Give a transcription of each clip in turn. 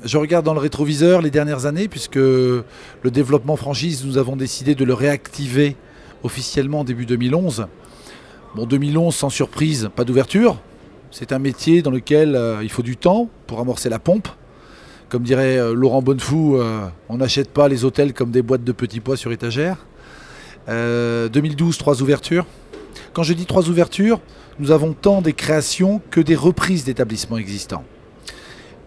Je regarde dans le rétroviseur les dernières années puisque le développement franchise, nous avons décidé de le réactiver officiellement en début 2011. Bon, 2011, sans surprise, pas d'ouverture. C'est un métier dans lequel il faut du temps pour amorcer la pompe. Comme dirait Laurent Bonnefou, on n'achète pas les hôtels comme des boîtes de petits pois sur étagère. 2012, 3 ouvertures. Quand je dis 3 ouvertures, nous avons tant des créations que des reprises d'établissements existants.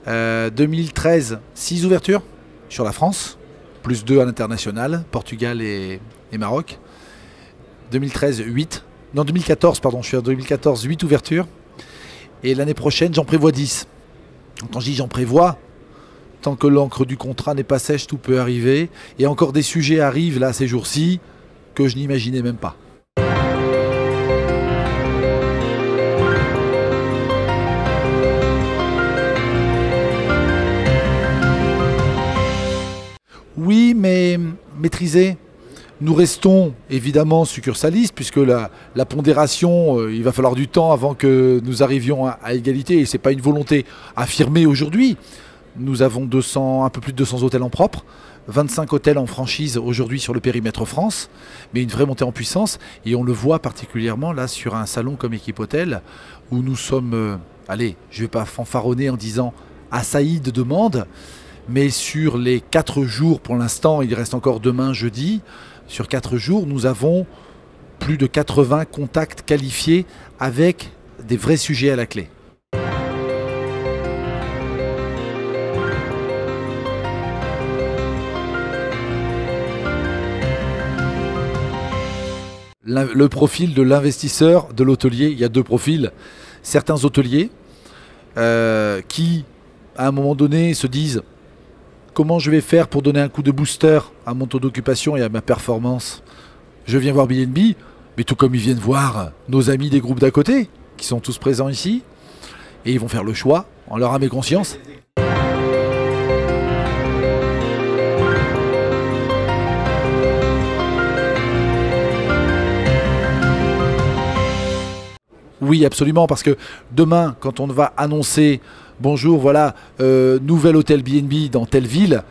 2013, 6 ouvertures sur la France, plus 2 à l'international, Portugal et Maroc. 2013, 8. Non, 2014, pardon, je suis en 2014, 8 ouvertures. Et l'année prochaine, j'en prévois 10. Quand je dis j'en prévois, tant que l'encre du contrat n'est pas sèche, tout peut arriver. Et encore des sujets arrivent là ces jours-ci que je n'imaginais même pas. Oui, mais maîtrisé. Nous restons évidemment succursalistes puisque la pondération, il va falloir du temps avant que nous arrivions à égalité et ce n'est pas une volonté affirmée aujourd'hui. Nous avons un peu plus de 200 hôtels en propre, 25 hôtels en franchise aujourd'hui sur le périmètre France, mais une vraie montée en puissance et on le voit particulièrement là sur un salon comme Équipe Hôtel où nous sommes, allez, je ne vais pas fanfaronner en disant assaillis de demandes, mais sur les 4 jours pour l'instant, il reste encore demain jeudi, sur 4 jours, nous avons plus de 80 contacts qualifiés avec des vrais sujets à la clé. Le profil de l'investisseur, de l'hôtelier, il y a 2 profils. Certains hôteliers qui, à un moment donné, se disent comment je vais faire pour donner un coup de booster à mon taux d'occupation et à ma performance? Je viens voir BNB, mais tout comme ils viennent voir nos amis des groupes d'à côté, qui sont tous présents ici, et ils vont faire le choix en leur âme et conscience. Oui, absolument, parce que demain, quand on va annoncer « Bonjour, voilà, nouvel hôtel BNB dans telle ville »,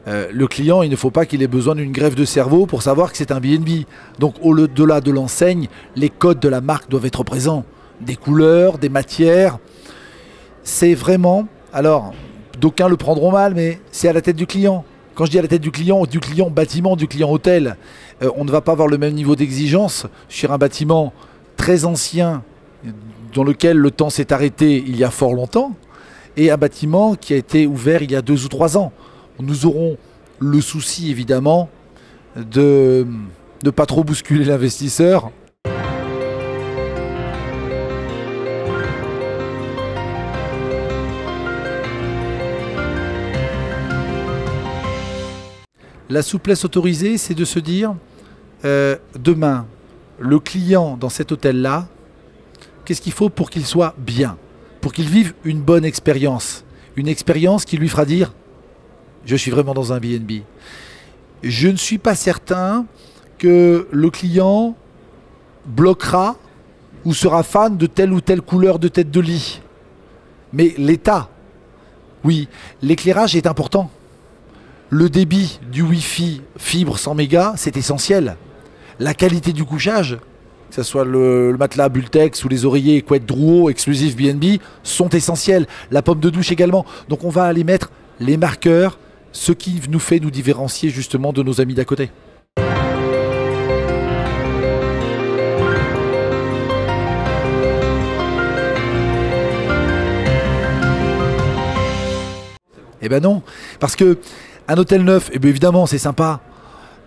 le client, il ne faut pas qu'il ait besoin d'une greffe de cerveau pour savoir que c'est un BNB. Donc, au-delà de l'enseigne, les codes de la marque doivent être présents. Des couleurs, des matières. C'est vraiment... Alors, d'aucuns le prendront mal, mais c'est à la tête du client. Quand je dis à la tête du client bâtiment, du client hôtel, on ne va pas avoir le même niveau d'exigence sur un bâtiment très ancien, dans lequel le temps s'est arrêté il y a fort longtemps, et un bâtiment qui a été ouvert il y a 2 ou 3 ans. Nous aurons le souci évidemment de ne pas trop bousculer l'investisseur. La souplesse autorisée, c'est de se dire demain, le client dans cet hôtel-là, qu'est-ce qu'il faut pour qu'il soit bien, pour qu'il vive une bonne expérience, une expérience qui lui fera dire « je suis vraiment dans un BNB ». Je ne suis pas certain que le client bloquera ou sera fan de telle ou telle couleur de tête de lit. Mais l'état, oui, l'éclairage est important. Le débit du Wi-Fi fibre 100 mégas, c'est essentiel. La qualité du couchage, que ce soit le matelas Bultex ou les oreillers couettes Drouot exclusifs BNB, sont essentiels. La pomme de douche également. Donc on va aller mettre les marqueurs, ce qui nous fait nous différencier justement de nos amis d'à côté. Eh ben non, parce que un hôtel neuf, eh bien évidemment c'est sympa,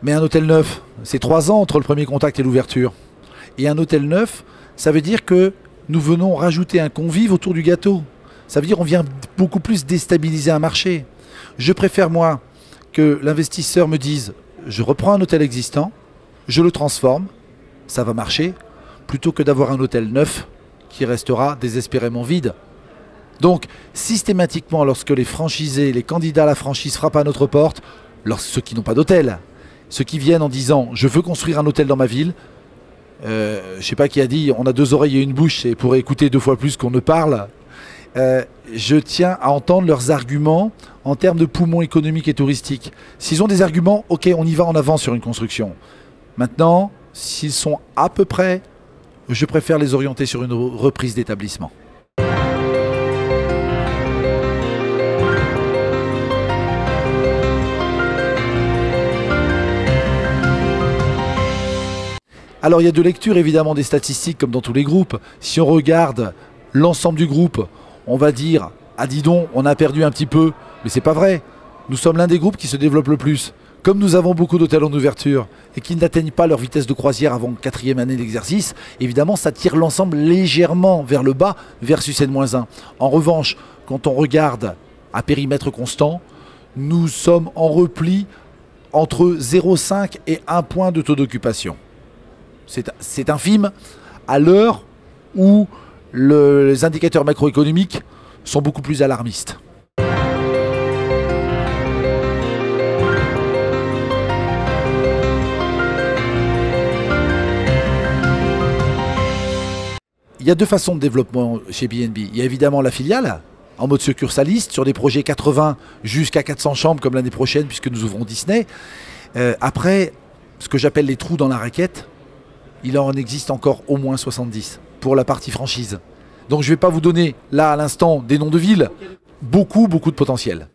mais un hôtel neuf, c'est 3 ans entre le premier contact et l'ouverture. Et un hôtel neuf, ça veut dire que nous venons rajouter un convive autour du gâteau. Ça veut dire qu'on vient beaucoup plus déstabiliser un marché. Je préfère moi que l'investisseur me dise « je reprends un hôtel existant, je le transforme, ça va marcher », plutôt que d'avoir un hôtel neuf qui restera désespérément vide. Donc, systématiquement, lorsque les franchisés, les candidats à la franchise frappent à notre porte, ceux qui n'ont pas d'hôtel, ceux qui viennent en disant « je veux construire un hôtel dans ma ville », je ne sais pas qui a dit « on a 2 oreilles et une bouche et pour écouter 2 fois plus qu'on ne parle », je tiens à entendre leurs arguments en termes de poumons économiques et touristiques. S'ils ont des arguments, ok, on y va en avant sur une construction. Maintenant, s'ils sont à peu près, je préfère les orienter sur une reprise d'établissement. Alors il y a de lecture évidemment des statistiques comme dans tous les groupes. Si on regarde l'ensemble du groupe, on va dire « Ah dis donc, on a perdu un petit peu ». Mais c'est pas vrai. Nous sommes l'un des groupes qui se développe le plus. Comme nous avons beaucoup d'hôtels en ouverture et qui n'atteignent pas leur vitesse de croisière avant 4e année d'exercice, évidemment ça tire l'ensemble légèrement vers le bas versus N-1. En revanche, quand on regarde à périmètre constant, nous sommes en repli entre 0,5 et 1 point de taux d'occupation. C'est infime à l'heure où les indicateurs macroéconomiques sont beaucoup plus alarmistes. Il y a deux façons de développement chez BNB. Il y a évidemment la filiale, en mode succursaliste, sur des projets 80 jusqu'à 400 chambres comme l'année prochaine, puisque nous ouvrons Disney. Après, ce que j'appelle les trous dans la raquette, il en existe encore au moins 70 pour la partie franchise. Donc je ne vais pas vous donner là à l'instant des noms de villes, beaucoup de potentiel.